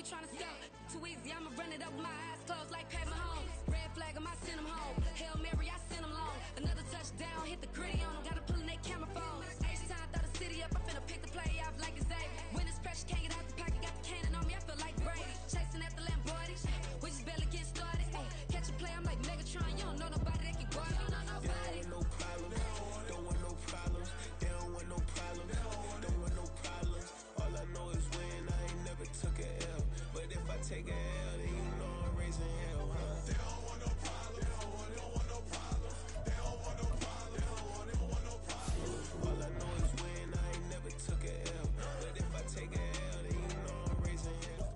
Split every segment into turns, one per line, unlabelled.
tryna sell. Too easy, I'ma run it up with my eyes closed like Pat Mahomes. Red flag, I might send him home. Hail Mary, I send him long. Another touchdown, hit the gritty on him. Gotta pull in that camera phone. H-time, throw the city up. I finna pick the play off like it's Xavier. When it's pressure, can't get out the pocket. Got the cannon on me, I feel like Brady. Chasing after Lamborghini. We just barely get started. Ay, catch a play, I'm like Megatron. You don't know nobody that can guard it. You don't know nobody.
No problem. Don't want no problems. They don't want no problems. Don't want no problems. All I know is win. I ain't never took a L. But if I take a L, then you know I'm raising hell, huh? They don't want no problems. They don't want no problems. They don't want no problems. They don't want no problems. All I know is win. I ain't never took a L. But if I take a L, then you know I'm raising hell.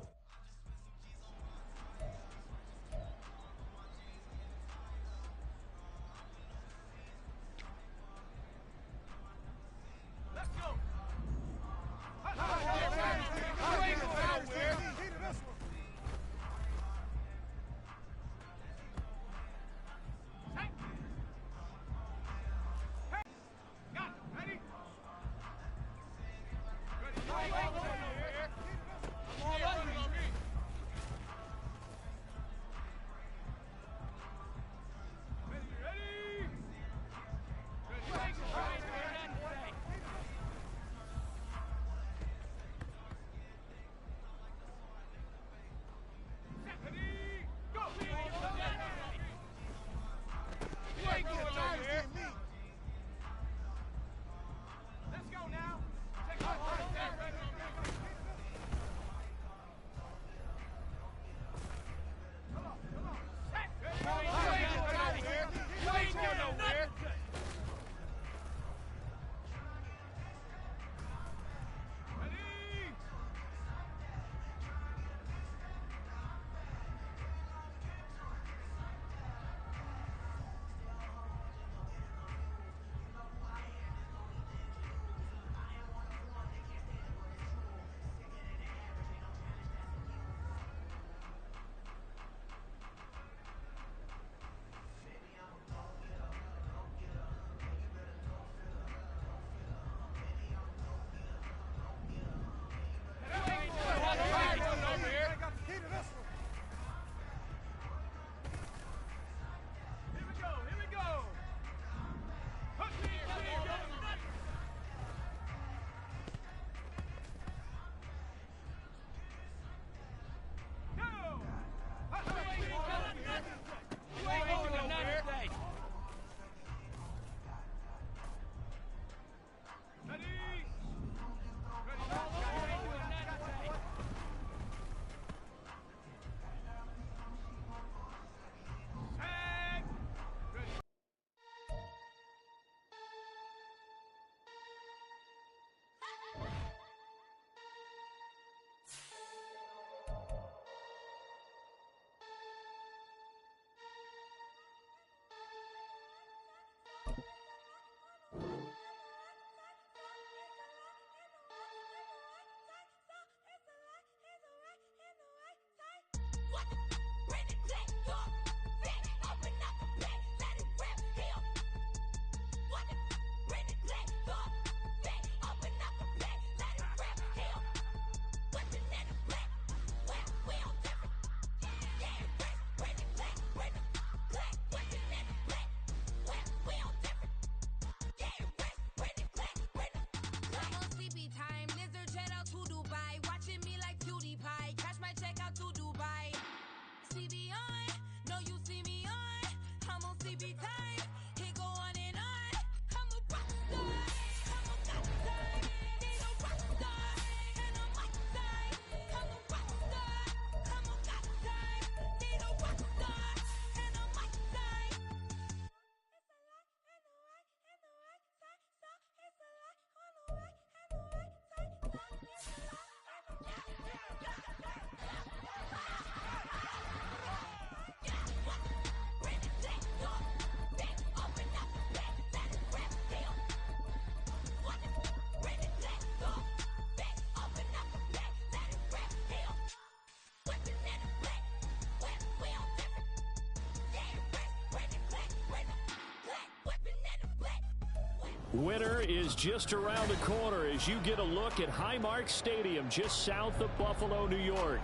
Winter is just around the corner as you get a look at Highmark Stadium just south of Buffalo, New York.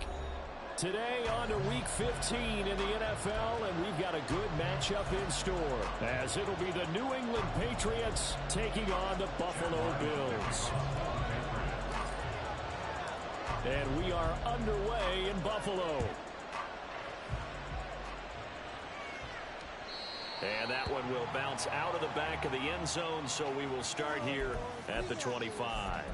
Today on to Week 15 in the NFL, and we've got a good matchup in store, as it'll be the New England Patriots taking on the Buffalo Bills. And we are underway in Buffalo. And that one will bounce out of the back of the end zone, so we will start here at the 25.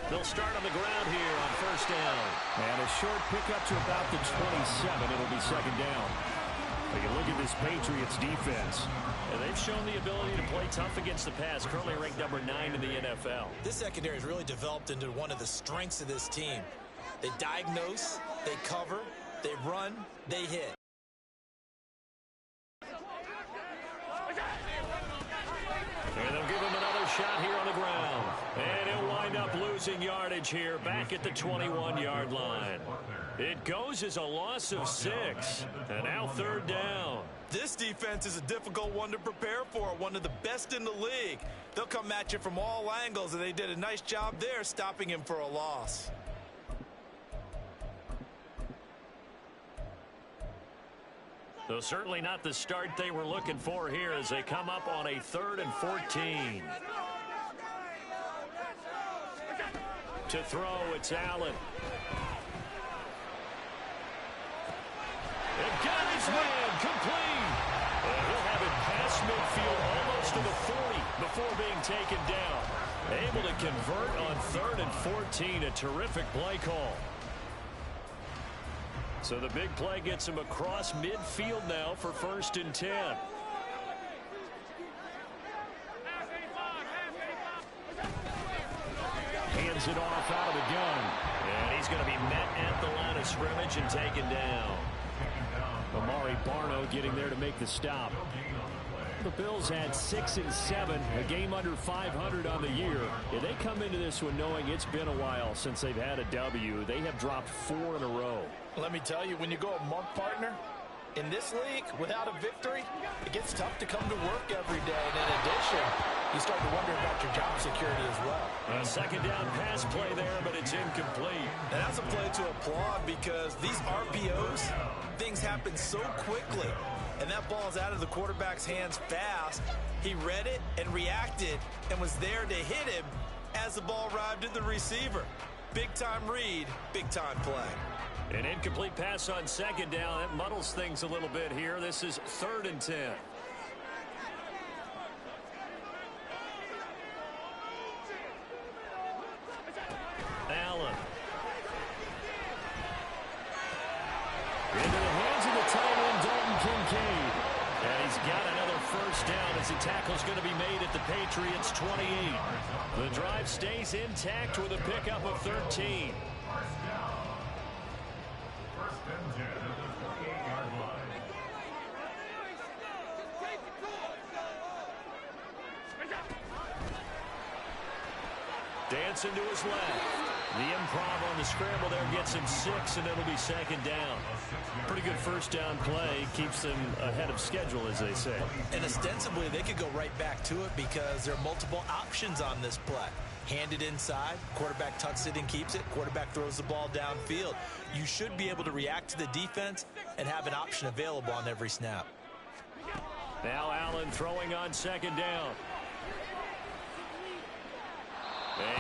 They'll start on the ground here on first down. And a short pickup to about the 27. It'll be second down. Take a look at this Patriots defense. And they've shown the ability to play tough against the pass, currently ranked number 9 in the NFL.
This secondary has really developed into one of the strengths of this team. They diagnose, they cover, they run, they hit.
And they'll give him another shot here on the ground. And he'll wind up losing yardage here back at the 21-yard line. It goes as a loss of 6. And now third down.
This defense is a difficult one to prepare for, one of the best in the league. They'll come at you from all angles, and they did a nice job there stopping him for a loss.
So certainly not the start they were looking for here as they come up on a 3rd and 14. To throw, it's Allen. And got his man complete. And he'll have it past midfield almost to the 40 before being taken down. Able to convert on 3rd and 14. A terrific play call. So the big play gets him across midfield now for 1st and 10. Hands it off out of the gun. And he's going to be met at the line of scrimmage and taken down. Amari Barno getting there to make the stop. The Bills had 6 and 7, a game under 500 on the year. Yeah, they come into this one knowing it's been a while since they've had a W. They have dropped 4 in a row.
Let me tell you, when you go a month, partner, in this league, without a victory, it gets tough to come to work every day. And in addition, you start to wonder about your job security as well.
A second down pass play there, but it's incomplete.
And that's a play to applaud because these RPOs, things happen so quickly. And that ball's out of the quarterback's hands fast. He read it and reacted and was there to hit him as the ball arrived at the receiver. Big-time read, big-time play.
An incomplete pass on second down. That muddles things a little bit here. This is 3rd and 10. Allen. Into the hands of the tight end, Dalton Kincaid. And he's got another first down as the tackle's going to be made at the Patriots' 28. The drive stays intact with a pickup of 13. Dancing to his left. The improv on the scramble there gets him 6, and it'll be second down. Pretty good first down play. Keeps them ahead of schedule, as they say.
And ostensibly, they could go right back to it because there are multiple options on this play. Hand it inside, quarterback tucks it and keeps it, quarterback throws the ball downfield. You should be able to react to the defense and have an option available on every snap.
Now Allen throwing on second down.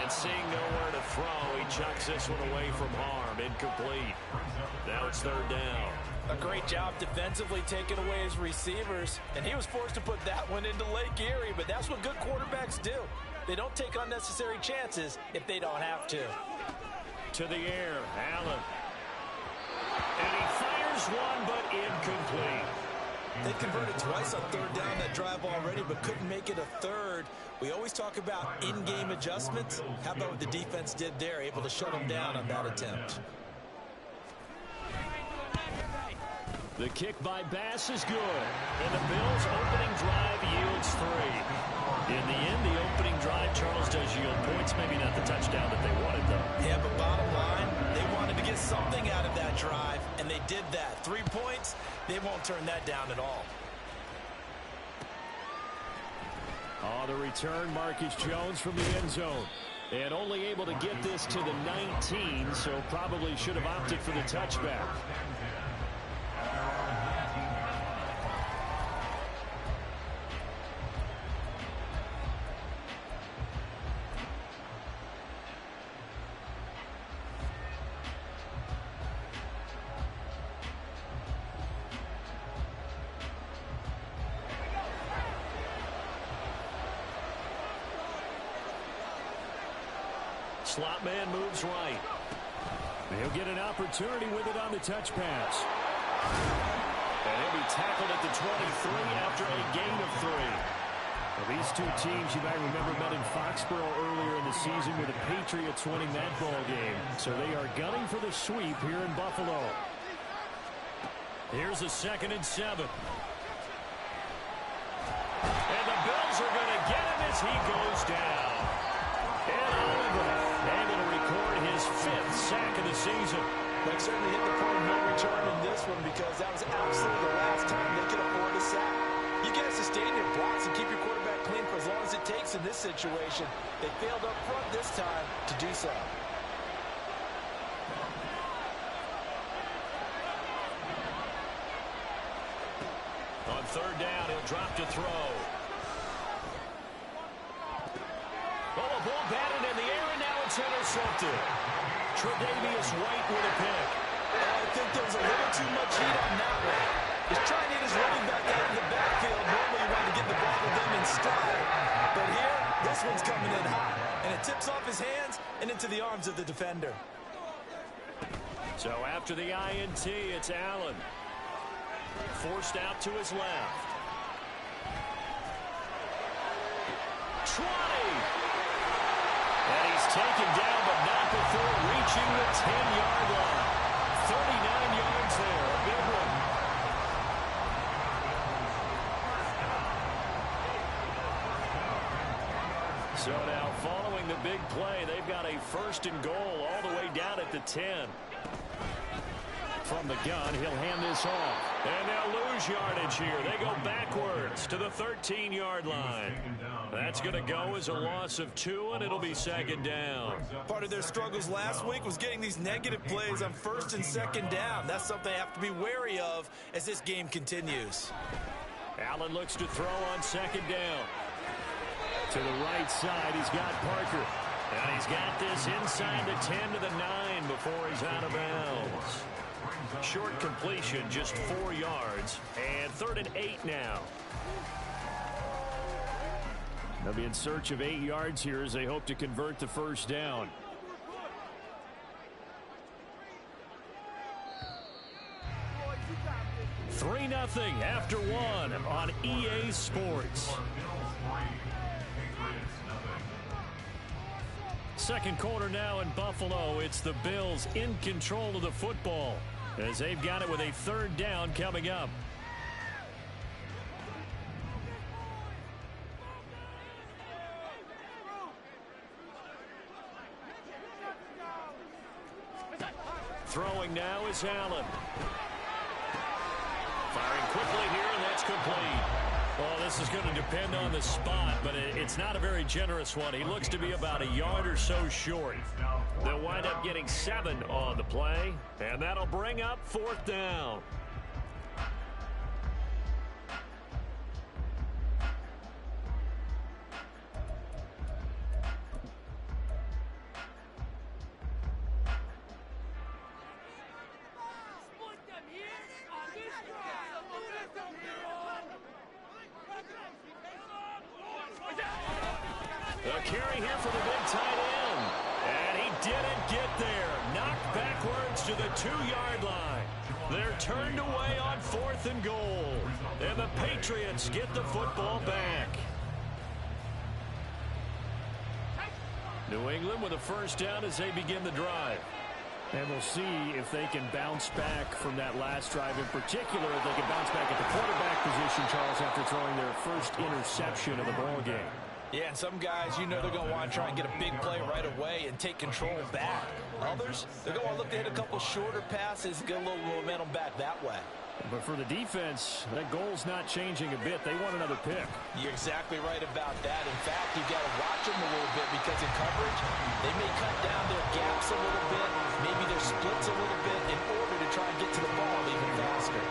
And seeing nowhere to throw, he chucks this one away from harm. Incomplete. Now it's third down.
A great job defensively taking away his receivers, and he was forced to put that one into Lake Erie, but that's what good quarterbacks do. They don't take unnecessary chances if they don't have to.
To the air, Allen. And he fires one, but incomplete.
They converted twice on third down that drive already, but couldn't make it a third. We always talk about in-game adjustments. How about what the defense did there, able to shut them down on that attempt?
The kick by Bass is good. And the Bills' opening drive yields
get something out of that drive, and they did that. 3 points, they won't turn that down at all.
On the return, Marcus Jones from the end zone. And only able to get this to the 19, so probably should have opted for the touchback. Slot man moves right. He'll get an opportunity with it on the touch pass. And he'll be tackled at the 23 after a gain of 3. Well, these two teams, you might remember, met in Foxborough earlier in the season with the Patriots winning that ball game. So they are gunning for the sweep here in Buffalo. Here's a 2nd and 7. And the Bills are going to get him as he goes down. And Oliver able to record his 5th sack of the season.
They certainly hit the point of no return in this one because that was absolutely the last time they could afford a sack. You got to sustain your blocks and keep your quarterback clean for as long as it takes in this situation. They failed up front this time to do so.
On 3rd down, he'll drop to throw. Oh, a ball batted in the air, and now it's intercepted. Tre'Davious White with a pick.
I think there was a little too much heat on that one. He's trying to get his running back out of the backfield. Normally you want to get the ball to them in stride. But here, this one's coming in hot. And it tips off his hands and into the arms of the defender.
So after the INT, it's Allen. Forced out to his left. 20. And he's taken down, but not before reaching the 10-yard line. 39 yards there. A big one. So now, following the big play, they've got a 1st and goal all the way down at the 10. From the gun, he'll hand this off. And they'll lose yardage here. They go backwards to the 13-yard line. That's going to go as a loss of 2, and it'll be 2nd down.
Part of their struggles last week was getting these negative plays on 1st and 2nd down. That's something they have to be wary of as this game continues.
Allen looks to throw on 2nd down. To the right side, he's got Parker. And he's got this inside the 10 to the 9 before he's out of bounds. Short completion, just 4 yards. And 3rd and 8 now. They'll be in search of 8 yards here as they hope to convert the 1st down. Three 0 after 1 on EA Sports. Second quarter now in Buffalo. It's the Bills in control of the football as they've got it with a 3rd down coming up. Throwing now is Allen. Firing quickly here, and that's complete. Well, this is going to depend on the spot, but it's not a very generous one. He looks to be about a yard or so short. They'll wind up getting 7 on the play, and that'll bring up 4th down. A carry here for the big tight end. And he didn't get there. Knocked backwards to the 2-yard line. They're turned away on 4th and goal. And the Patriots get the football back. New England with a 1st down as they begin the drive. And we'll see if they can bounce back from that last drive. In particular, if they can bounce back at the quarterback position, Charles, after throwing their first interception of the ball game.
Yeah, and some guys, you know they're going to want to try and get a big play right away and take control back. Others, they're going to want to look to hit a couple shorter passes, get a little momentum back that way.
But for the defense, that goal's not changing a bit. They want another pick.
You're exactly right about that. In fact, you've got to watch them a little bit because in coverage, they may cut down their gaps a little bit, maybe their splits a little bit in order to try and get to the ball even faster.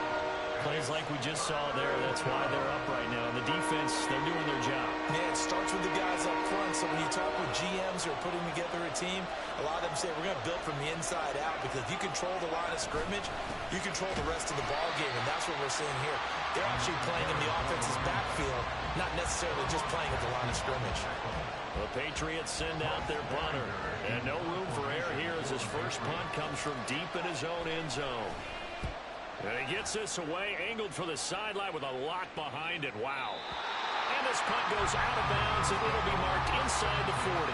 Plays like we just saw there, that's why they're up right now. And the defense, they're doing their job.
Yeah, it starts with the guys up front. So when you talk with GMs who are putting together a team, a lot of them say we're going to build from the inside out because if you control the line of scrimmage, you control the rest of the ball game, and that's what we're seeing here. They're actually playing in the offense's backfield, not necessarily just playing at the line of scrimmage.
The Patriots send out their punter, and no room for error here as his first punt comes from deep in his own end zone. And he gets this away, angled for the sideline with a lock behind it. Wow. And this punt goes out of bounds, and it'll be marked inside the 40.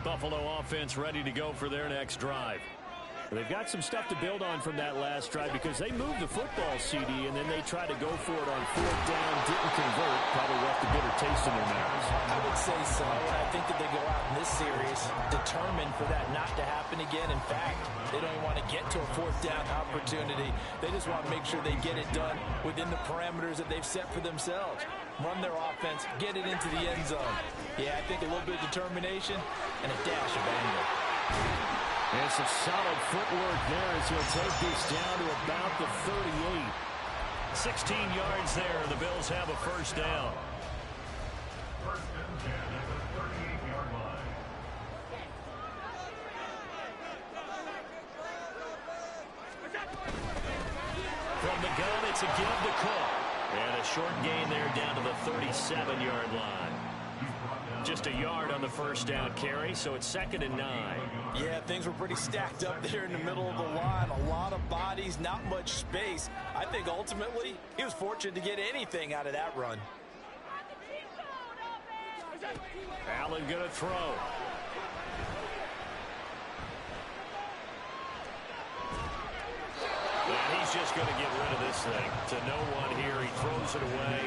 Buffalo offense ready to go for their next drive. They've got some stuff to build on from that last drive because they moved the football, CD, and then they tried to go for it on fourth down, didn't convert, probably left a bitter taste in their mouths.
I would say so, and I think that they go out in this series determined for that not to happen again. In fact, they don't even want to get to a fourth down opportunity. They just want to make sure they get it done within the parameters that they've set for themselves. Run their offense, get it into the end zone. Yeah, I think a little bit of determination and a dash of anger.
And some solid footwork there as he'll take this down to about the 38. 16 yards there. The Bills have a first down. From the gun, it's a give to Cook. And a short gain there down to the 37-yard line. Just a yard on the first down carry, so it's 2nd and 9.
Yeah, things were pretty stacked up there in the middle of the line. A lot of bodies, not much space. I think ultimately he was fortunate to get anything out of that run.
Allen going to throw. And he's just going to get rid of this thing. To no one here. He throws it away,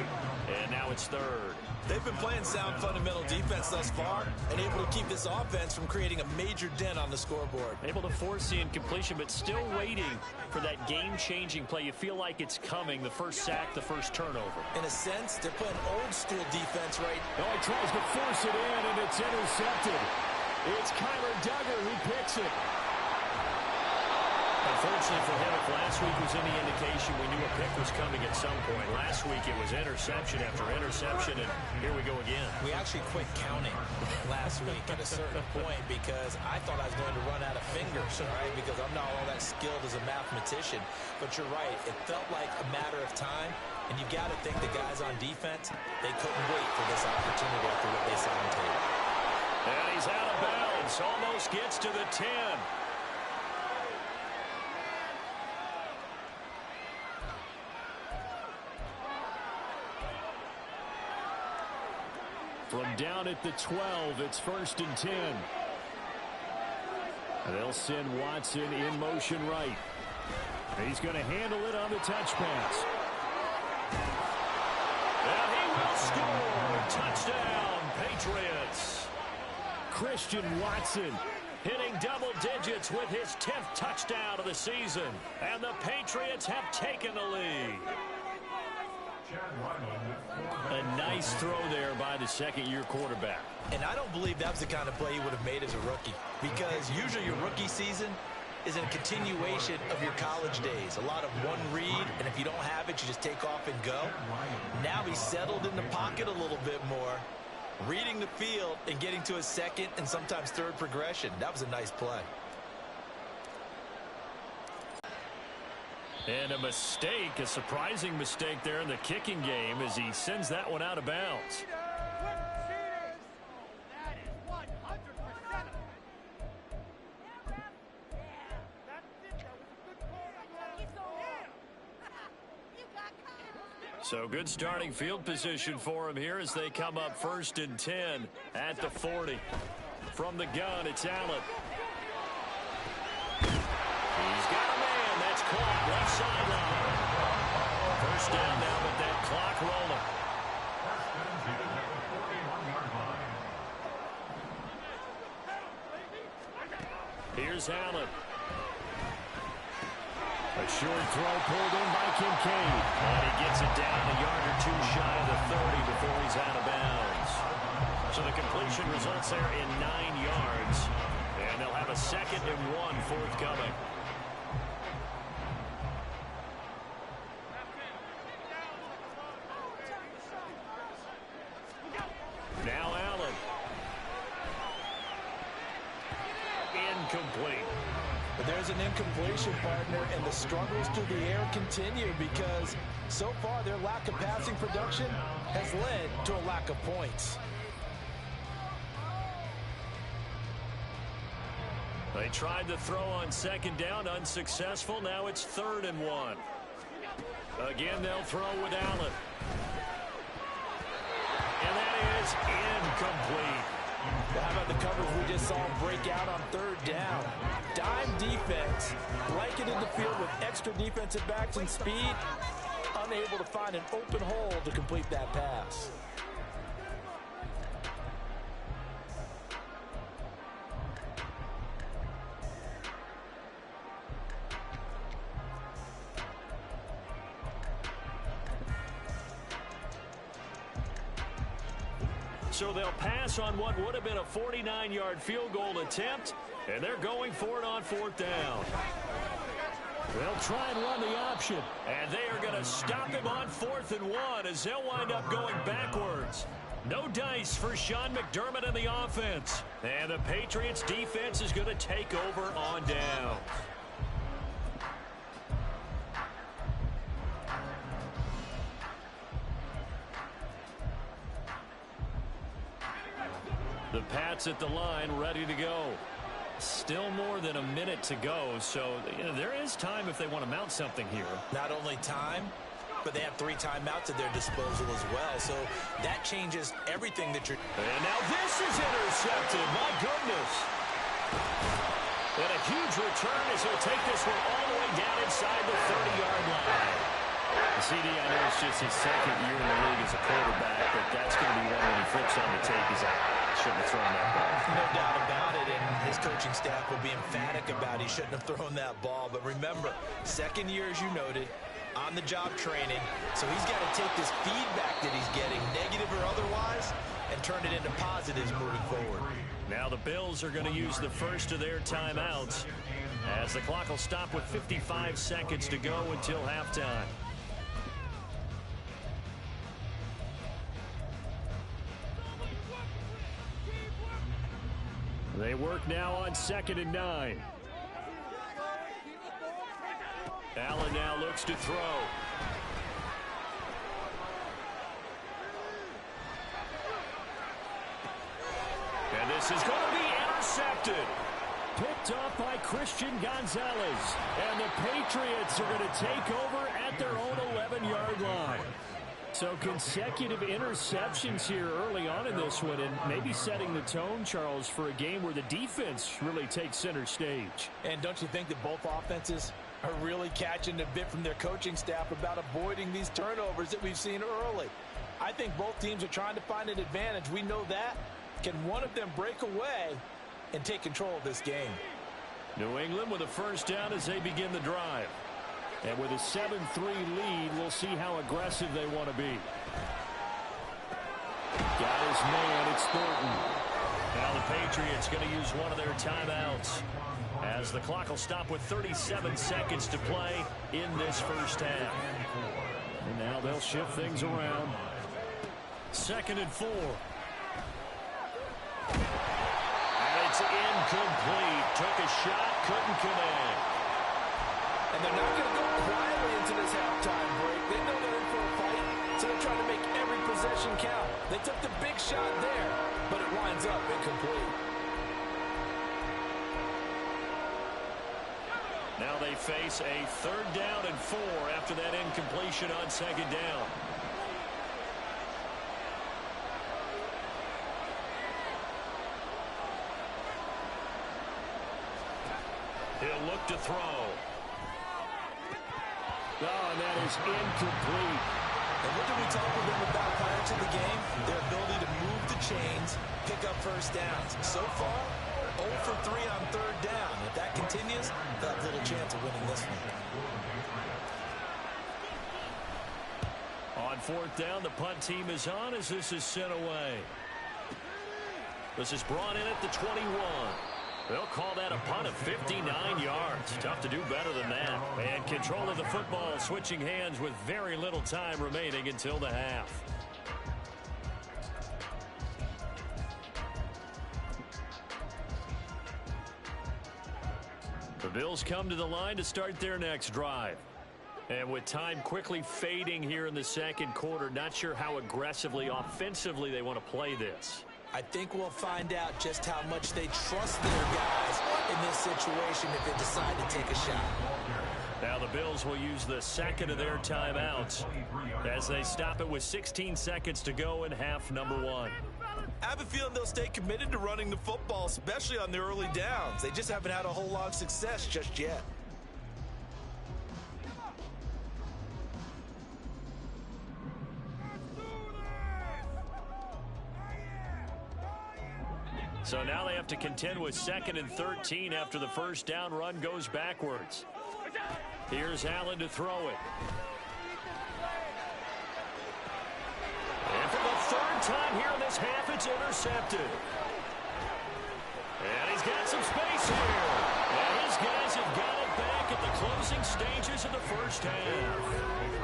and now it's 3rd.
They've been playing sound fundamental defense thus far and able to keep this offense from creating a major dent on the scoreboard.
Able to force the incompletion, but still waiting for that game-changing play. You feel like it's coming, the first sack, the first turnover.
In a sense, they're playing old-school defense, right?
Oh, he tries to force it in, and it's intercepted. It's Kyler Duggar who picks it. Unfortunately for him, if last week was any indication, we knew a pick was coming at some point. Last week it was interception after interception, and here we go again.
We actually quit counting last week at a certain point because I thought I was going to run out of fingers, all right, because I'm not all that skilled as a mathematician. But you're right, it felt like a matter of time, and you got to think the guys on defense, they couldn't wait for this opportunity after what they saw on tape.
And he's out of bounds, almost gets to the 10. From down at the 12, it's 1st and 10. They'll send Watson in motion right. He's going to handle it on the touch pass. And he will score. Touchdown, Patriots. Christian Watson hitting double digits with his 10th touchdown of the season. And the Patriots have taken the lead. A nice throw there by the second-year quarterback.
And I don't believe that was the kind of play he would have made as a rookie, because usually your rookie season is a continuation of your college days. A lot of one read, and if you don't have it, you just take off and go. Now he's settled in the pocket a little bit more, reading the field and getting to his second and sometimes third progression. That was a nice play.
And a mistake, a surprising mistake there in the kicking game as he sends that one out of bounds. So good starting field position for him here as they come up 1st and 10 at the 40. From the gun, it's Allen. He's got a man. That's caught left sideline. First down now with that clock rolling. Here's Allen. A short throw pulled in by Kincaid. And he gets it down a yard or two shy of the 30 before he's out of bounds. So the completion results there in 9 yards. And they'll have a 2nd and 1 forthcoming. Now Allen. Incomplete.
But there's an incompletion, partner, and the struggles through the air continue because so far their lack of passing production has led to a lack of points.
They tried to throw on 2nd down, unsuccessful. Now it's 3rd and 1. Again, they'll throw with Allen. And that is incomplete.
How about the coverage we just saw break out on 3rd down? Dime defense, blanketed the field with extra defensive backs and speed, unable to find an open hole to complete that pass.
So they'll pass on what would have been a 49-yard field goal attempt, and they're going for it on 4th down. They'll try and run the option, and they are going to stop him on 4th and 1 as they'll wind up going backwards. No dice for Sean McDermott and the offense. And the Patriots defense is going to take over on down. The Pats at the line, ready to go. Still more than a minute to go, so there is time if they want to mount something here.
Not only time, but they have 3 timeouts at their disposal as well, so that changes everything that you're...
And now this is intercepted, my goodness. And a huge return as he'll take this one all the way down inside the 30-yard line. CD, I know it's just his 2nd year in the league as a quarterback, but that's going to be one when he flips on the tape. He's like, shouldn't have thrown that ball.
No doubt about it, and his coaching staff will be emphatic about he shouldn't have thrown that ball. But remember, 2nd year, as you noted, on-the-job training, so he's got to take this feedback that he's getting, negative or otherwise, and turn it into positives moving forward.
Now the Bills are going to use the first of their timeouts as the clock will stop with 55 seconds to go until halftime. They work now on 2nd and 9. Allen now looks to throw. And this is going to be intercepted. Picked off by Christian Gonzalez. And the Patriots are going to take over at their own 11-yard line. So consecutive interceptions here early on in this one, and maybe setting the tone, Charles, for a game where the defense really takes center stage.
And don't you think that both offenses are really catching a bit from their coaching staff about avoiding these turnovers that we've seen early? I think both teams are trying to find an advantage. We know that. Can one of them break away and take control of this game?
New England with a first down as they begin the drive. And with a 7-3 lead, we'll see how aggressive they want to be. Got his man, it's Thornton. Now the Patriots going to use one of their timeouts as the clock will stop with 37 seconds to play in this first half. And now they'll shift things around. 2nd and 4. And it's incomplete. Took a shot, couldn't connect.
And they're not going to go quietly into this halftime break. They know they're in for a fight, so they're trying to make every possession count. They took the big shot there, but it winds up incomplete.
Now they face a 3rd down and 4 after that incompletion on 2nd down. He'll look to throw. Oh, and that is incomplete.
And what did we talk with them about prior to the game? Their ability to move the chains, pick up first downs. So far, 0 for 3 on 3rd down. If that continues, they'll have little chance of winning this one.
On 4th down, the punt team is on as this is sent away. This is brought in at the 21. They'll call that a punt of 59 yards. Tough to do better than that. And control of the football switching hands with very little time remaining until the half. The Bills come to the line to start their next drive. And with time quickly fading here in the 2nd quarter, not sure how aggressively, offensively they want to play this.
I think we'll find out just how much they trust their guys in this situation if they decide to take a shot.
Now the Bills will use the 2nd of their timeouts as they stop it with 16 seconds to go in half number 1.
I have a feeling they'll stay committed to running the football, especially on the early downs. They just haven't had a whole lot of success just yet.
So now they have to contend with 2nd and 13 after the first down run goes backwards. Here's Allen to throw it. And for the 3rd time here in this half, it's intercepted. And he's got some space here. And his guys have got it back at the closing stages of the first half.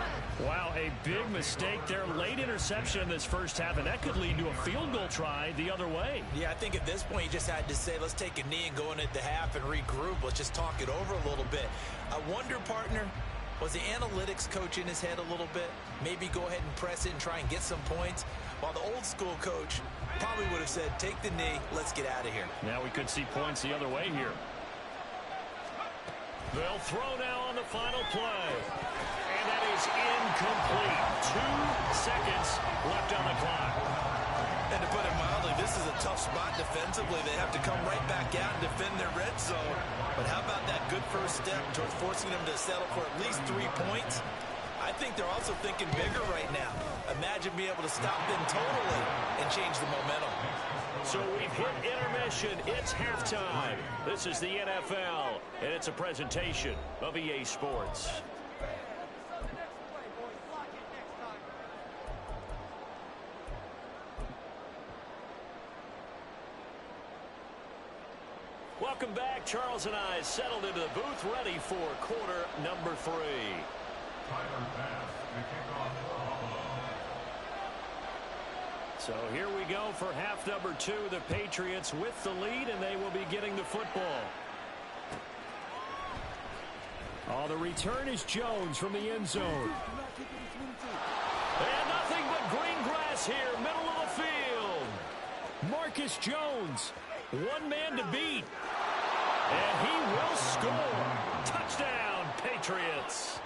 Wow, a big mistake there. Late interception in this first half, and that could lead to a field goal try the other way.
Yeah, I think at this point you just had to say, let's take a knee and go into the half and regroup. Let's just talk it over a little bit. I wonder, partner, was the analytics coach in his head a little bit? Maybe go ahead and press it and try and get some points? While the old school coach probably would have said, take the knee, let's get out of here.
Now we could see points the other way here. They'll throw now on the final play. And that is incomplete. 2 seconds left on the clock.
And to put it mildly, this is a tough spot defensively. They have to come right back out and defend their red zone. But how about that good first step towards forcing them to settle for at least 3 points? I think they're also thinking bigger right now. Imagine being able to stop them totally and change the momentum.
So we've hit intermission. It's halftime. This is the NFL, and it's a presentation of EA Sports. Welcome back. Charles and I settled into the booth, ready for quarter number 3. So here we go for half number 2. The Patriots with the lead, and they will be getting the football. Oh, the return is Jones from the end zone. And nothing but green grass here, middle of the field. Marcus Jones, one man to beat. And he will score. Touchdown, Patriots.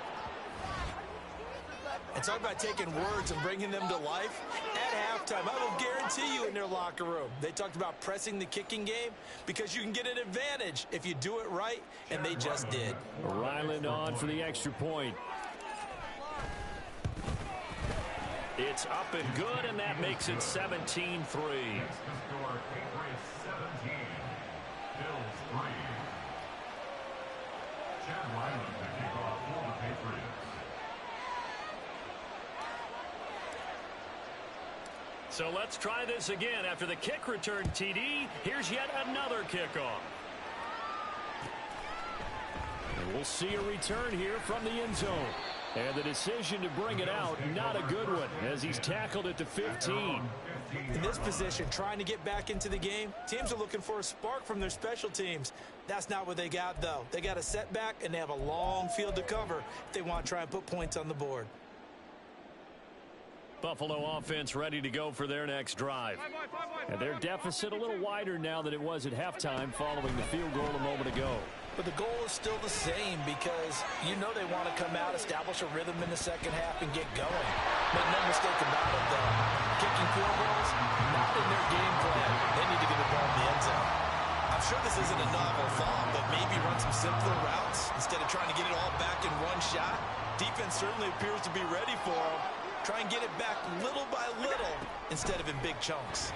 And talk about taking words and bringing them to life. At halftime, I will guarantee you in their locker room, they talked about pressing the kicking game because you can get an advantage if you do it right, and they just did.
Ryland on for the extra point. It's up and good, and that makes it 17-3. So let's try this again. After the kick return TD, here's yet another kickoff. And we'll see a return here from the end zone. And the decision to bring it out, not a good one, as he's tackled it to 15.
In this position, trying to get back into the game, teams are looking for a spark from their special teams. That's not what they got, though. They got a setback, and they have a long field to cover if they want to try and put points on the board.
Buffalo offense ready to go for their next drive. And their deficit a little wider now than it was at halftime following the field goal a moment ago.
But the goal is still the same because you know they want to come out, establish a rhythm in the second half, and get going. Make no mistake about it, though. Kicking field goals, not in their game plan. They need to get the ball in the end zone. I'm sure this isn't a novel thought, but maybe run some simpler routes instead of trying to get it all back in one shot. Defense certainly appears to be ready for them. Try and get it back little by little instead of in big chunks.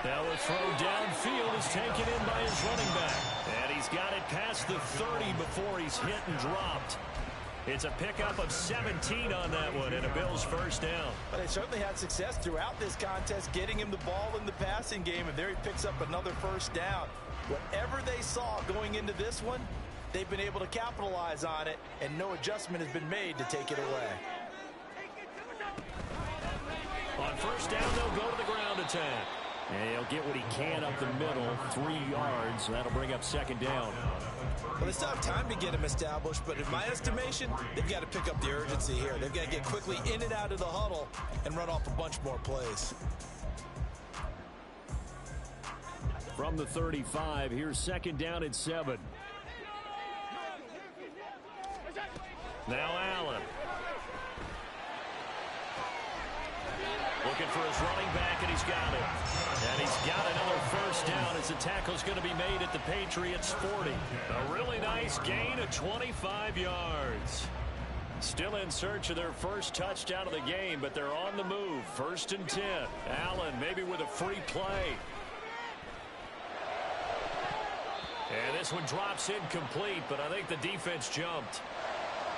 Now a throw downfield is taken in by his running back. And he's got it past the 30 before he's hit and dropped. It's a pickup of 17 on that one and a Bills first down.
But they certainly had success throughout this contest getting him the ball in the passing game, and there he picks up another first down. Whatever they saw going into this one, they've been able to capitalize on it, and no adjustment has been made to take it away.
On first down, they'll go to the ground attack. And he'll get what he can up the middle, 3 yards. That'll bring up second down.
Well, they still have time to get him established, but in my estimation, they've got to pick up the urgency here. They've got to get quickly in and out of the huddle and run off a bunch more plays.
From the 35, here's second down and 7. Now Allen. Looking for his running back, and he's got it. And he's got another first down as the tackle's going to be made at the Patriots' 40. A really nice gain of 25 yards. Still in search of their first touchdown of the game, but they're on the move. First and 10. Allen maybe with a free play. And this one drops incomplete, but I think the defense jumped.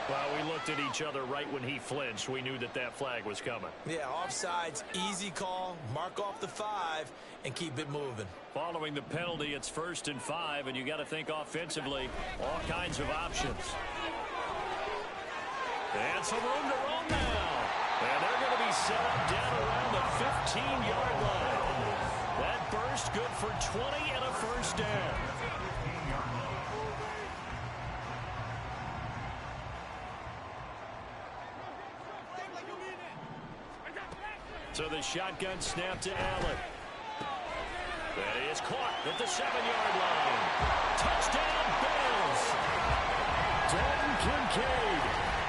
Well, we looked at each other right when he flinched. We knew that that flag was coming.
Yeah, offsides, easy call, mark off the 5, and keep it moving.
Following the penalty, it's first and 5, and you got to think offensively, all kinds of options. And some room to run now. And they're going to be set up down around the 15-yard line. That burst good for 20 and a first down. So the shotgun snap to Allen. That is caught at the 7-yard line. Touchdown, Bills. Dalton Kincaid,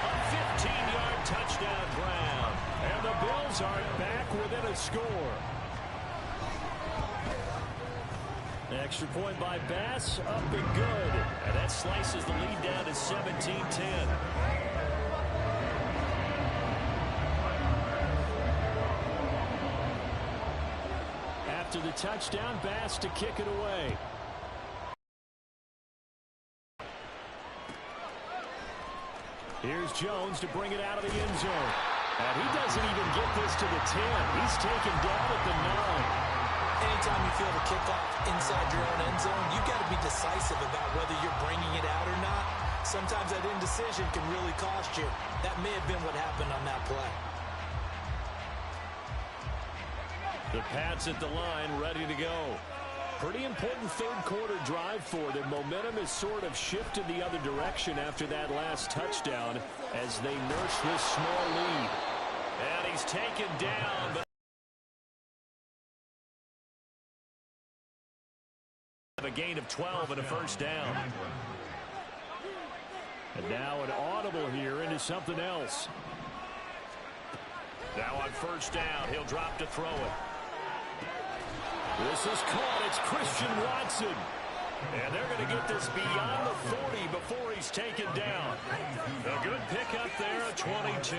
a 15-yard touchdown ground. And the Bills are back within a score. Extra point by Bass, up and good. And that slices the lead down to 17-10. To the touchdown, Bass to kick it away. Here's Jones to bring it out of the end zone. And he doesn't even get this to the 10. He's taken down at the 9.
Anytime you feel the kickoff inside your own end zone, you've got to be decisive about whether you're bringing it out or not. Sometimes that indecision can really cost you. That may have been what happened on that play.
The Pats at the line, ready to go. Pretty important third-quarter drive for them. Momentum has sort of shifted the other direction after that last touchdown as they nurse this small lead. And he's taken down, but a gain of 12 and a first down. And now an audible here into something else. Now on first down, he'll drop to throw it. This is caught. It's Christian Watson. And they're going to get this beyond the 40 before he's taken down. A good pickup there at 22.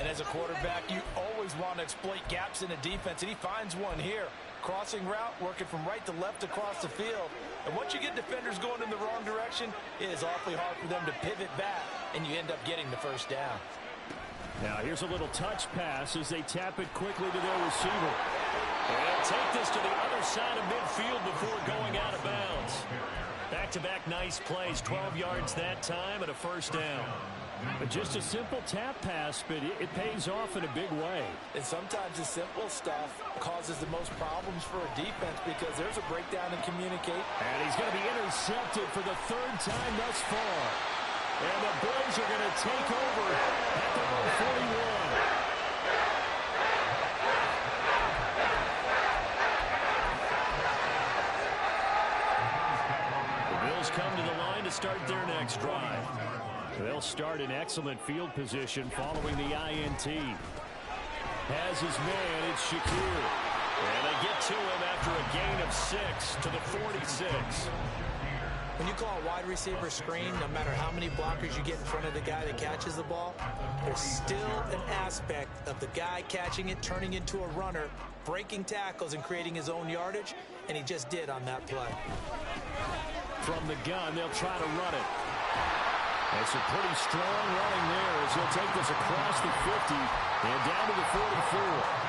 And as a quarterback, you always want to exploit gaps in a defense, and he finds one here. Crossing route, working from right to left across the field. And once you get defenders going in the wrong direction, it is awfully hard for them to pivot back, and you end up getting the first down.
Now here's a little touch pass as they tap it quickly to their receiver. And take this to the other side of midfield before going out of bounds. Back-to-back nice plays, 12 yards that time and a first down. But just a simple tap pass, but it pays off in a big way.
And sometimes the simple stuff causes the most problems for a defense because there's a breakdown in communicate.
And he's going to be intercepted for the 3rd time thus far. And the Bills are going to take over at their own 41. The Bills come to the line to start their next drive. They'll start in excellent field position following the INT. Has his man, it's Shakir. And they get to him after a gain of 6 to the 46.
When you call a wide receiver screen, no matter how many blockers you get in front of the guy that catches the ball, there's still an aspect of the guy catching it, turning into a runner, breaking tackles and creating his own yardage, and he just did on that play.
From the gun, they'll try to run it. It's a pretty strong running there as he'll take this across the 50 and down to the 44.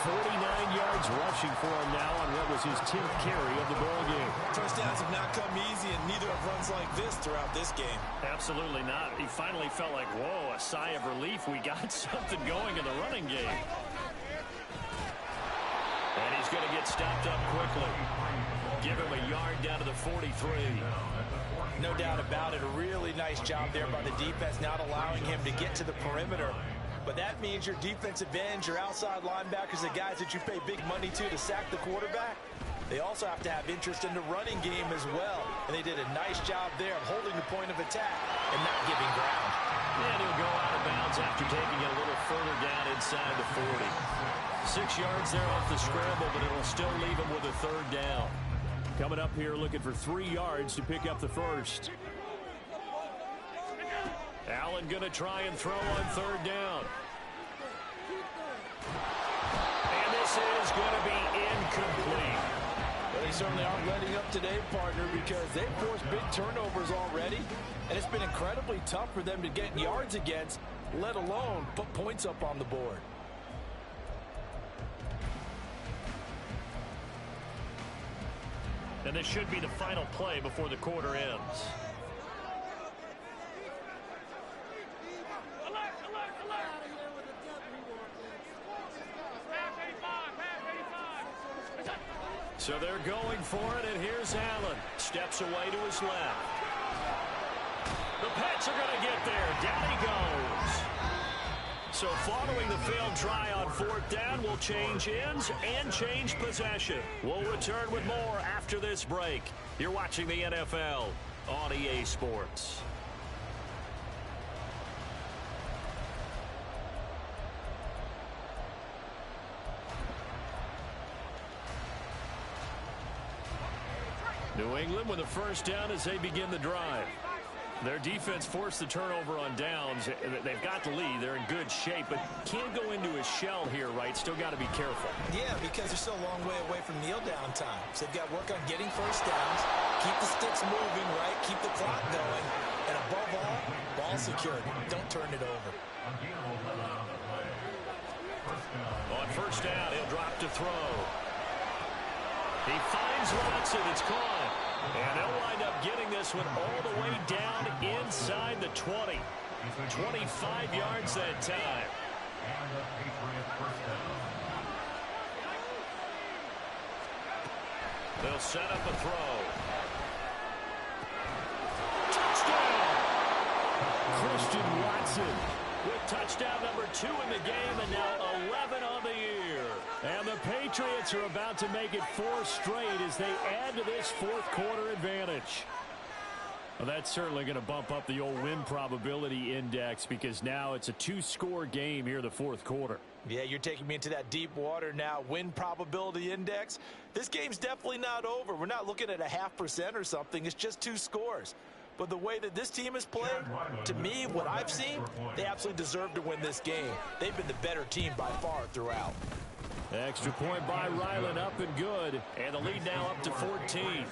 49 yards rushing for him now on what was his 10th carry of the ball game.
First downs have not come easy, and neither have runs like this throughout this game.
Absolutely not. He finally felt like, whoa, a sigh of relief. We got something going in the running game. And he's going to get stopped up quickly. Give him a yard down to the 43.
No doubt about it. A really nice job there by the defense, not allowing him to get to the perimeter. But that means your defensive ends, your outside linebackers, the guys that you pay big money to sack the quarterback, they also have to have interest in the running game as well. And they did a nice job there of holding the point of attack and not giving ground.
And he'll go out of bounds after taking it a little further down inside the 40. 6 yards there off the scramble, but it'll still leave him with a third down. Coming up here looking for 3 yards to pick up the first. Allen going to try and throw on third down. And this is going to be incomplete.
Well, they certainly aren't letting up today, partner, because they've forced big turnovers already, and it's been incredibly tough for them to get yards against, let alone put points up on the board.
And this should be the final play before the quarter ends. So they're going for it, and here's Allen. Steps away to his left. The Pats are going to get there. Down he goes. So following the failed try on fourth down, we'll change ends and change possession. We'll return with more after this break. You're watching the NFL on EA Sports. New England with a first down as they begin the drive. Their defense forced the turnover on downs. They've got the lead. They're in good shape, but can't go into a shell here, right? Still got to be careful.
Yeah, because they're still a long way away from kneel down time. So they've got to work on getting first downs, keep the sticks moving, right? Keep the clock going. And above all, ball security. Don't turn it over.
On first down, he'll drop to throw. He finds Watson. It's caught. And they'll wind up getting this one all the way down inside the 20. 25 yards that time. They'll set up a throw. Touchdown! Christian Watson with touchdown number 2 in the game, and now 11 on the year. And the Patriots are about to make it 4 straight as they add to this fourth quarter advantage. Well, that's certainly going to bump up the old win probability index because now it's a 2-score game here in the fourth quarter.
Yeah, you're taking me into that deep water now. Win probability index. This game's definitely not over. We're not looking at a 0.5% or something. It's just 2 scores. But the way that this team has played, to me, what I've seen, they absolutely deserve to win this game. They've been the better team by far throughout.
Extra point by Ryland, up and good. And the lead now up to 14.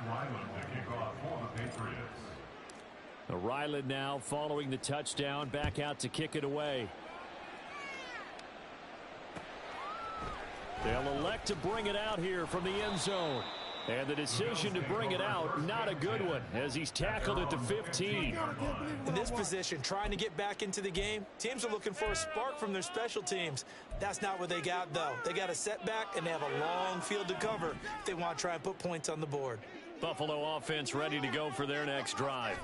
Ryland to kick off for the Patriots.
Ryland now following the touchdown, back out to kick it away. They'll elect to bring it out here from the end zone. And the decision to bring it out, not a good one, as he's tackled at the 15.
In this position, trying to get back into the game, teams are looking for a spark from their special teams. That's not what they got, though. They got a setback, and they have a long field to cover if they want to try and put points on the board.
Buffalo offense ready to go for their next drive.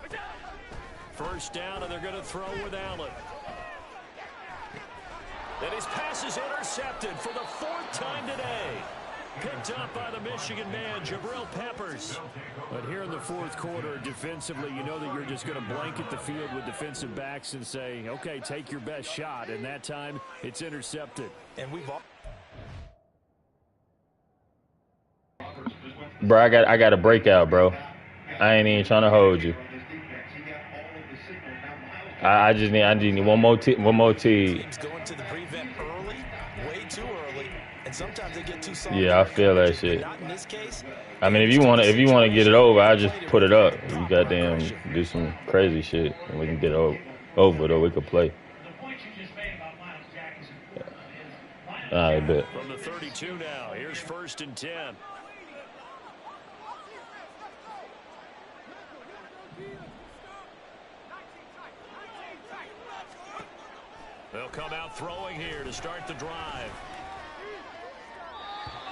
First down, and they're going to throw with Allen. And his pass is intercepted for the 4th time today. Picked up by the Michigan man, Jabril Peppers. But here in the 4th quarter, defensively, you know that you're just going to blanket the field with defensive backs and say, okay, take your best shot. And that time, it's intercepted.
And we've all...
Bro, I got a breakout, bro. I ain't even trying to hold you. I just need one more T.
Teams going to the prevent early, way too early, and sometimes they get too soft.
Yeah, I feel that shit.
Not in this case.
I mean, if you want to get it over, I just put it up. You goddamn do some crazy shit, and we can get it over, though we could play. I bet.
From the 32 now, here's 1st and 10. They'll come out throwing here to start the drive.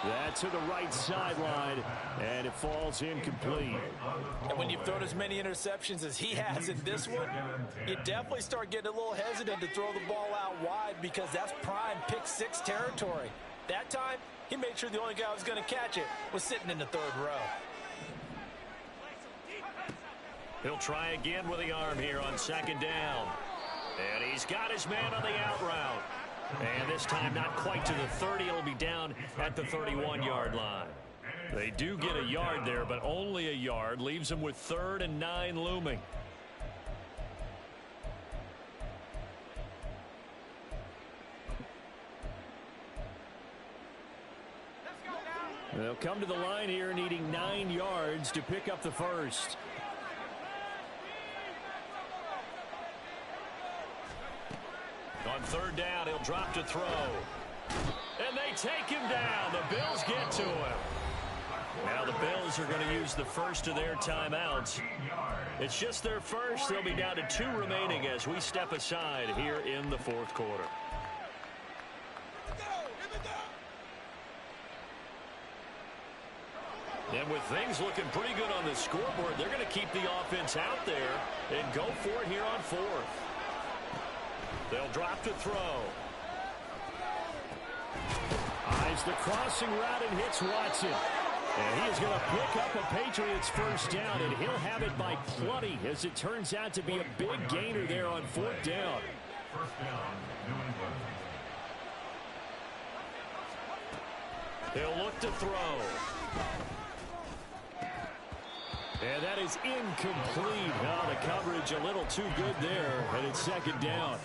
That's to the right sideline, and it falls incomplete.
And when you've thrown as many interceptions as he has in this one, you definitely start getting a little hesitant to throw the ball out wide because that's prime pick 6 territory. That time, he made sure the only guy who was going to catch it was sitting in the 3rd row.
He'll try again with the arm here on 2nd down. And he's got his man on the out route. And this time not quite to the 30. It'll be down at the 31-yard line. They do get a yard there, but only a yard. Leaves them with 3rd and 9 looming. They'll come to the line here needing 9 yards to pick up the first. On 3rd down, he'll drop to throw. And they take him down. The Bills get to him. Now the Bills are going to use the first of their timeouts. It's just their first. They'll be down to 2 remaining as we step aside here in the 4th quarter. And with things looking pretty good on the scoreboard, they're going to keep the offense out there and go for it here on 4th. They'll drop to throw. Eyes the crossing route and hits Watson. And he is going to pick up a Patriots first down, and he'll have it by plenty as it turns out to be a big gainer there on 4th down.
First down, New England.
They'll look to throw. And that is incomplete. Oh, the coverage a little too good there, and it's 2nd down.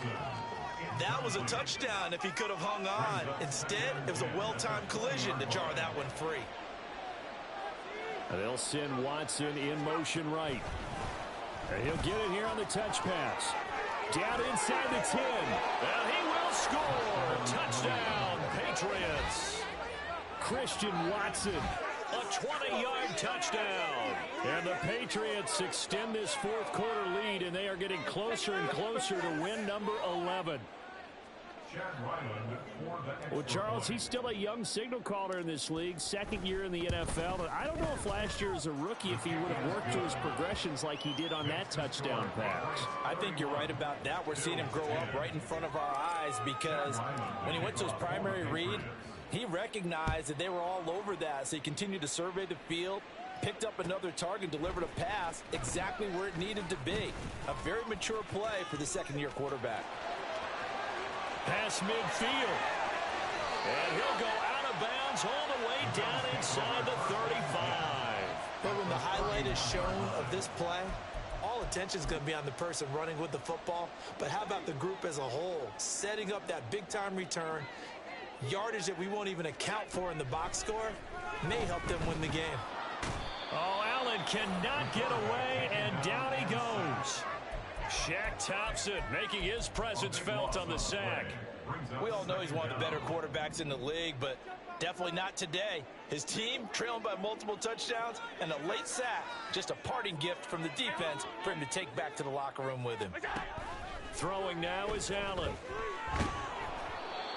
That was a touchdown if he could have hung on. Instead, it was a well-timed collision to jar that one free.
And they'll send Watson in motion right. And he'll get it here on the touch pass. Down inside the 10. And he will score. Touchdown, Patriots. Christian Watson. A 20-yard touchdown. And the Patriots extend this 4th quarter lead, and they are getting closer and closer to win number 11. Well, Charles, he's still a young signal caller in this league, 2nd year in the NFL. But I don't know if last year as a rookie, if he would have worked through his progressions like he did on that touchdown pass.
I think you're right about that. We're seeing him grow up right in front of our eyes because when he went to his primary read, he recognized that they were all over that, so he continued to survey the field, picked up another target, delivered a pass exactly where it needed to be. A very mature play for the 2nd-year quarterback.
Pass midfield. And he'll go out of bounds all the way down inside the 35.
But when the highlight is shown of this play, all attention is going to be on the person running with the football. But how about the group as a whole? Setting up that big-time return, yardage that we won't even account for in the box score, may help them win the game.
Oh, Allen cannot get away, and down he goes. Shaq Thompson making his presence felt on the sack.
We all know he's one of the better quarterbacks in the league, but definitely not today. His team trailing by multiple touchdowns and a late sack. Just a parting gift from the defense for him to take back to the locker room with him.
Throwing now is Allen.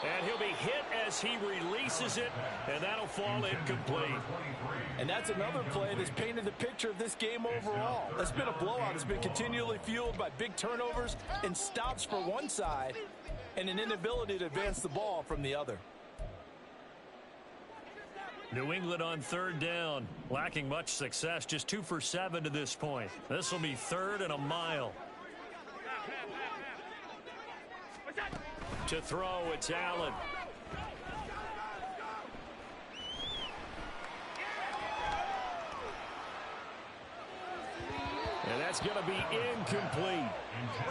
And he'll be hit as he releases it, and that'll fall incomplete.
And that's another play that's painted the picture of this game overall. It's been a blowout. It's been continually fueled by big turnovers and stops for one side and an inability to advance the ball from the other.
New England on third down, lacking much success, just 2 for 7 to this point. This will be 3rd and a mile. To throw, it's Allen. And that's going to be incomplete.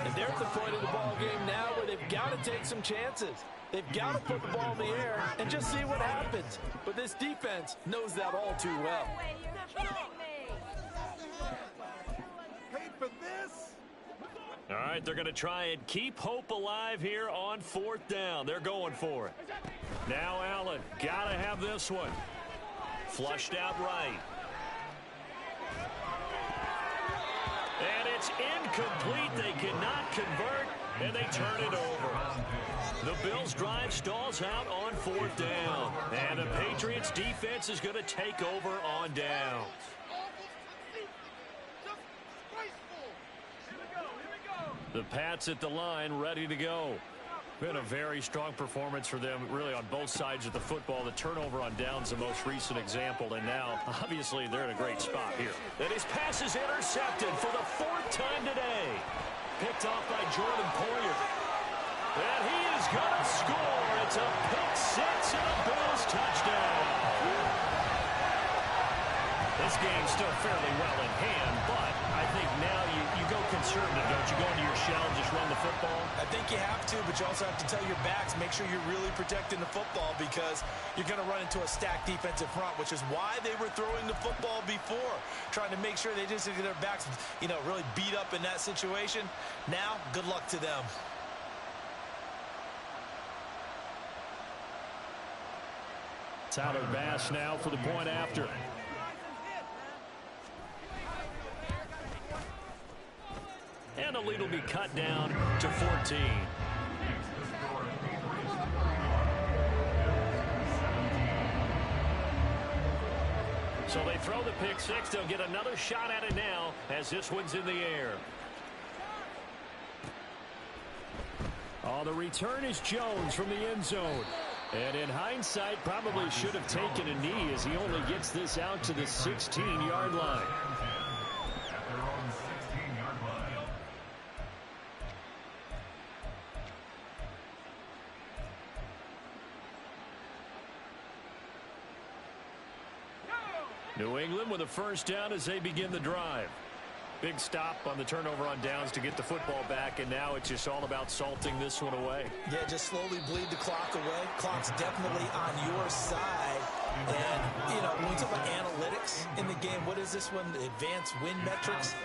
And they're at the point of the ball game now where they've got to take some chances. They've got to put the ball in the air and just see what happens. But this defense knows that all too well.
Paid for this?
All right, they're going to try and keep hope alive here on 4th down. They're going for it. Now Allen, got to have this one. Flushed out right. And it's incomplete. They cannot convert, and they turn it over. The Bills' drive stalls out on 4th down. And the Patriots' defense is going to take over on downs. The Pats at the line, ready to go. Been a very strong performance for them, really, on both sides of the football. The turnover on downs, the most recent example, and now, obviously, they're in a great spot here. And his pass is intercepted for the 4th time today. Picked off by Jordan Poyer. And he is going to score. It's a pick six and a Bills touchdown. This game's still fairly well in hand, but I think now you go conservative, don't you? Go into your shell and just run the football?
I think you have to, but you also have to tell your backs, make sure you're really protecting the football because you're going to run into a stacked defensive front, which is why they were throwing the football before, trying to make sure they just get their backs, really beat up in that situation. Now, good luck to them.
Tyler Bass now for the point after. And the lead will be cut down to 14. So they throw the pick six. They'll get another shot at it now as this one's in the air. Oh, the return is Jones from the end zone. And in hindsight, probably should have taken a knee as he only gets this out to the 16-yard line. New England with a first down as they begin the drive. Big stop on the turnover on downs to get the football back, and now it's just all about salting this one away.
Yeah, just slowly bleed the clock away. Clock's definitely on your side. And, when we talk about analytics in the game, what is this one? Advanced win metrics?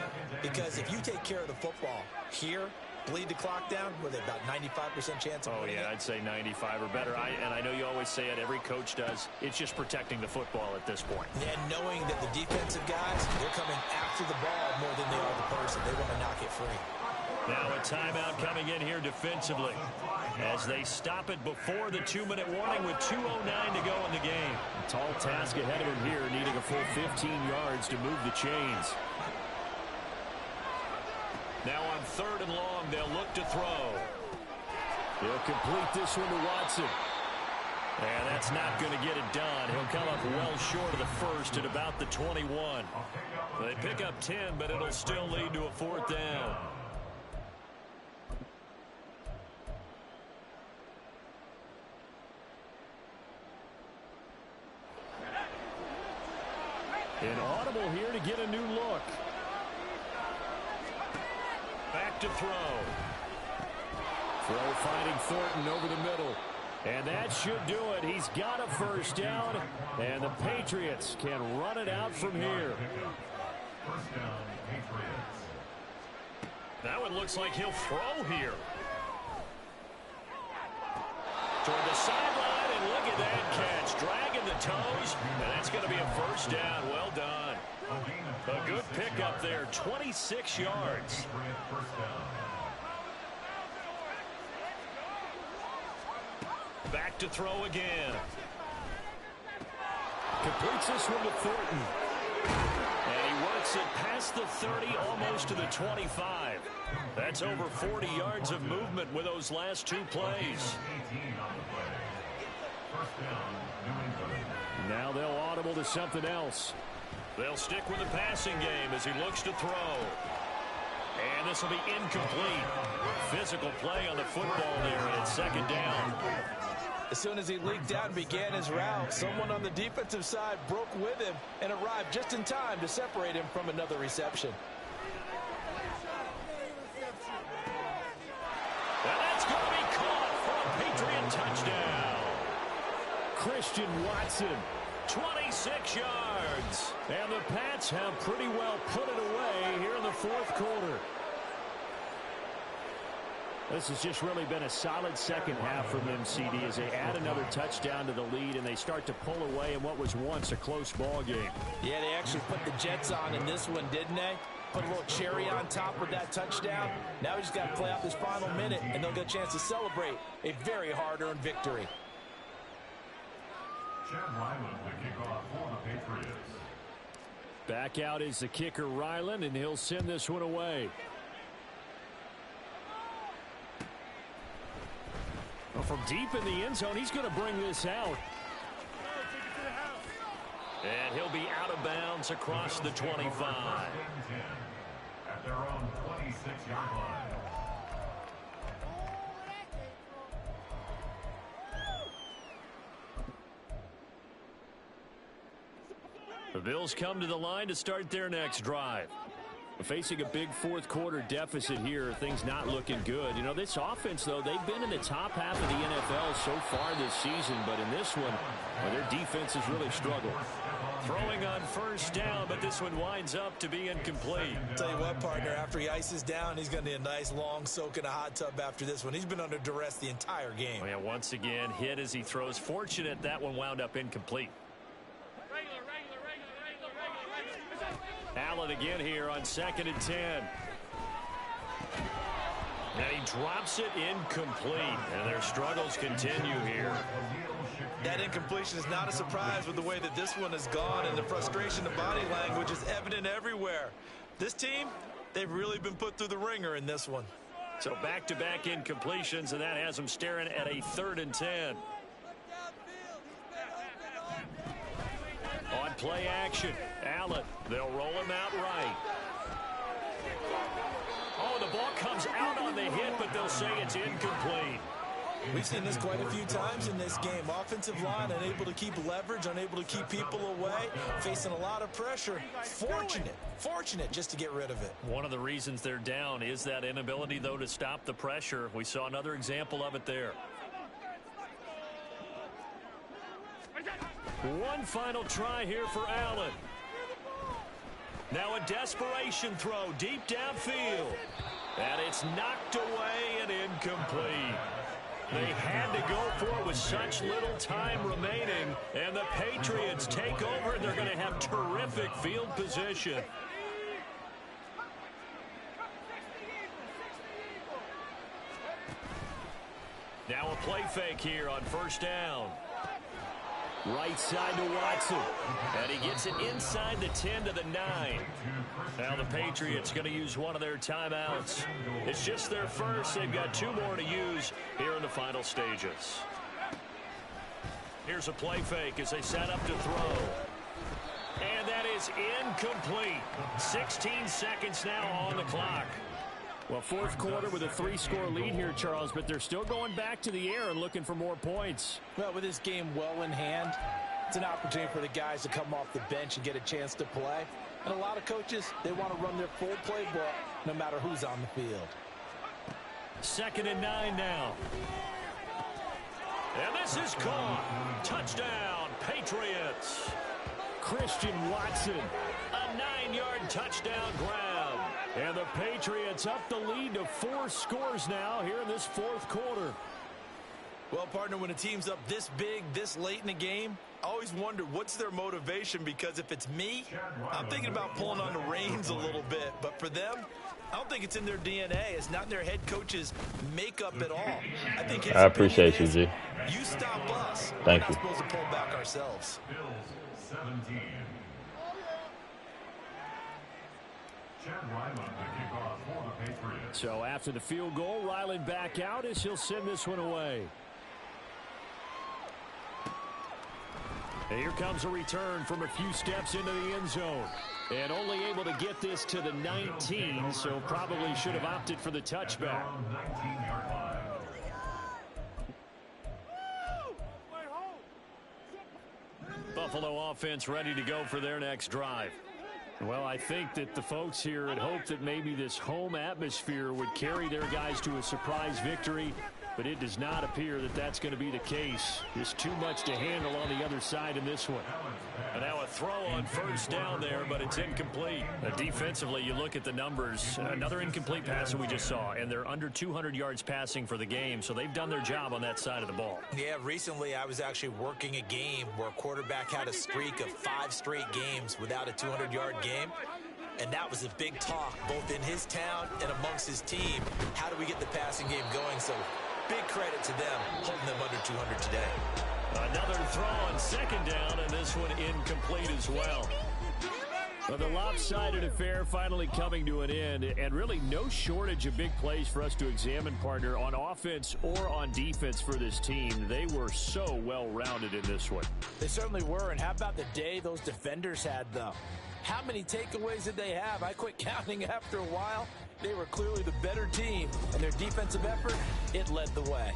Because if you take care of the football here, bleed the clock down, with about 95% chance of winning it?
I'd say 95 or better. And I know you always say it, every coach does. It's just protecting the football at this point.
And knowing that the defensive guys, they're coming after the ball more than they are the person. They want to knock it free.
Now a timeout coming in here defensively as they stop it before the 2-minute warning with 2:09 to go in the game. A tall task ahead of him here, needing a full 15 yards to move the chains. Now on 3rd and long, they'll look to throw. He'll complete this one to Watson. And that's not going to get it done. He'll come up well short of the first at about the 21. They pick up 10, but it'll still lead to a 4th down. Inaudible here to get a new look. Back to throw. Throw finding Thornton over the middle. And that should do it. He's got a first down. And the Patriots can run it out from here.
First down, Patriots.
That one looks like he'll throw here. Toward the sideline, and look at that catch. Dragging the toes, and that's going to be a first down. Well done. A good pickup there, 26 yards. Back to throw again. Completes this one to Thornton. And he works it past the 30, almost to the 25. That's over 40 yards of movement with those last two plays. Now they'll audible to something else. They'll stick with the passing game as he looks to throw. And this will be incomplete. Physical play on the football there, and it's second down.
As soon as he leaked out and began his route, someone on the defensive side broke with him and arrived just in time to separate him from another reception.
And that's going to be caught for a Patriot touchdown. Christian Watson, 26 yards. And the Pats have pretty well put it away here in the fourth quarter. This has just really been a solid second half from them, CD, as they add another touchdown to the lead and they start to pull away in what was once a close ball game.
Yeah, they actually put the Jets on in this one, didn't they? Put a little cherry on top with that touchdown. Now we just got to play out this final minute, and they'll get a chance to celebrate a very hard-earned victory.
Chad Ryland to kick off for the Patriots.
Back out is the kicker, Ryland, and he'll send this one away. Well, from deep in the end zone, he's going to bring this out. And he'll be out of bounds across the 25.
At their own 26-yard line.
The Bills come to the line to start their next drive. Facing a big fourth quarter deficit here, things not looking good. You know, this offense, though, they've been in the top half of the NFL so far this season, but in this one, well, their defense has really struggled. Throwing on first down, but this one winds up to be incomplete.
Tell you what, partner, after he ices down, he's going to need a nice long soak in a hot tub after this one. He's been under duress the entire game.
Oh, yeah, once again, hit as he throws. Fortunate that one wound up incomplete. Allen again here on 2nd and 10. And he drops it incomplete, and their struggles continue here.
That incompletion is not a surprise with the way that this one has gone, and the frustration of body language is evident everywhere. This team, they've really been put through the ringer in this one.
So back-to-back incompletions, and that has them staring at a 3rd and 10. On play action, Allen, they'll roll him out right. Oh, the ball comes out on the hit, but they'll say it's incomplete.
We've seen this quite a few times in this game. Offensive line unable to keep leverage, unable to keep people away, facing a lot of pressure. Fortunate just to get rid of it.
One of the reasons they're down is that inability, though, to stop the pressure. We saw another example of it there. One final try here for Allen. Now a desperation throw deep downfield. And it's knocked away and incomplete. They had to go for it with such little time remaining. And the Patriots take over, and they're going to have terrific field position. Now a play fake here on first down. Right side to Watson. And he gets it inside the 10 to the 9. Now the Patriots going to use one of their timeouts. It's just their first. They've got 2 more to use here in the final stages. Here's a play fake as they set up to throw. And that is incomplete. 16 seconds now on the clock. Well, fourth quarter with a 3-score lead here, Charles, but they're still going back to the air and looking for more points. Well, with this game well in hand, it's an opportunity for the guys to come off the bench and get a chance to play. And a lot of coaches, they want to run their full playbook no matter who's on the field. 2nd and 9 now. And this is caught. Touchdown, Patriots. Christian Watson, a 9-yard touchdown grab. And the Patriots up the lead to 4 scores now here in this fourth quarter.
Well, partner, when a team's up this big, this late in the game, I always wonder what's their motivation, because if it's me, I'm thinking about pulling on the reins a little bit. But for them, I don't think it's in their DNA. It's not in their head coach's makeup at all. I think his
I appreciate you, G.
You stop us.
Thank
We're
you.
not supposed to pull back ourselves.
Bills 17. Chad Ryland to kick off for the Patriots.
So after the field goal, Ryland back out as he'll send this one away. And here comes a return from a few steps into the end zone. And only able to get this to the 19, so probably should have opted for the touchback.
19-yard line.
Buffalo offense ready to go for their next drive. Well, I think that the folks here had hoped that maybe this home atmosphere would carry their guys to a surprise victory, but it does not appear that that's going to be the case. Just too much to handle on the other side in this one. And now a throw on first down there, but it's incomplete. Defensively, you look at the numbers. Another incomplete pass that we just saw, and they're under 200 yards passing for the game, so they've done their job on that side of the ball.
Yeah, recently I was actually working a game where a quarterback had a streak of 5 straight games without a 200-yard game. And that was a big talk, both in his town and amongst his team. How do we get the passing game going? So big credit to them, holding them under 200 today.
Another throw on second down, and this one incomplete as well. Well, the lopsided affair finally coming to an end, and really no shortage of big plays for us to examine, partner, on offense or on defense for this team. They were so well-rounded in this one.
They certainly were, and how about the day those defenders had, though? How many takeaways did they have? I quit counting after a while. They were clearly the better team, and their defensive effort, it led the way.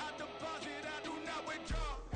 I deposit, I do not withdraw.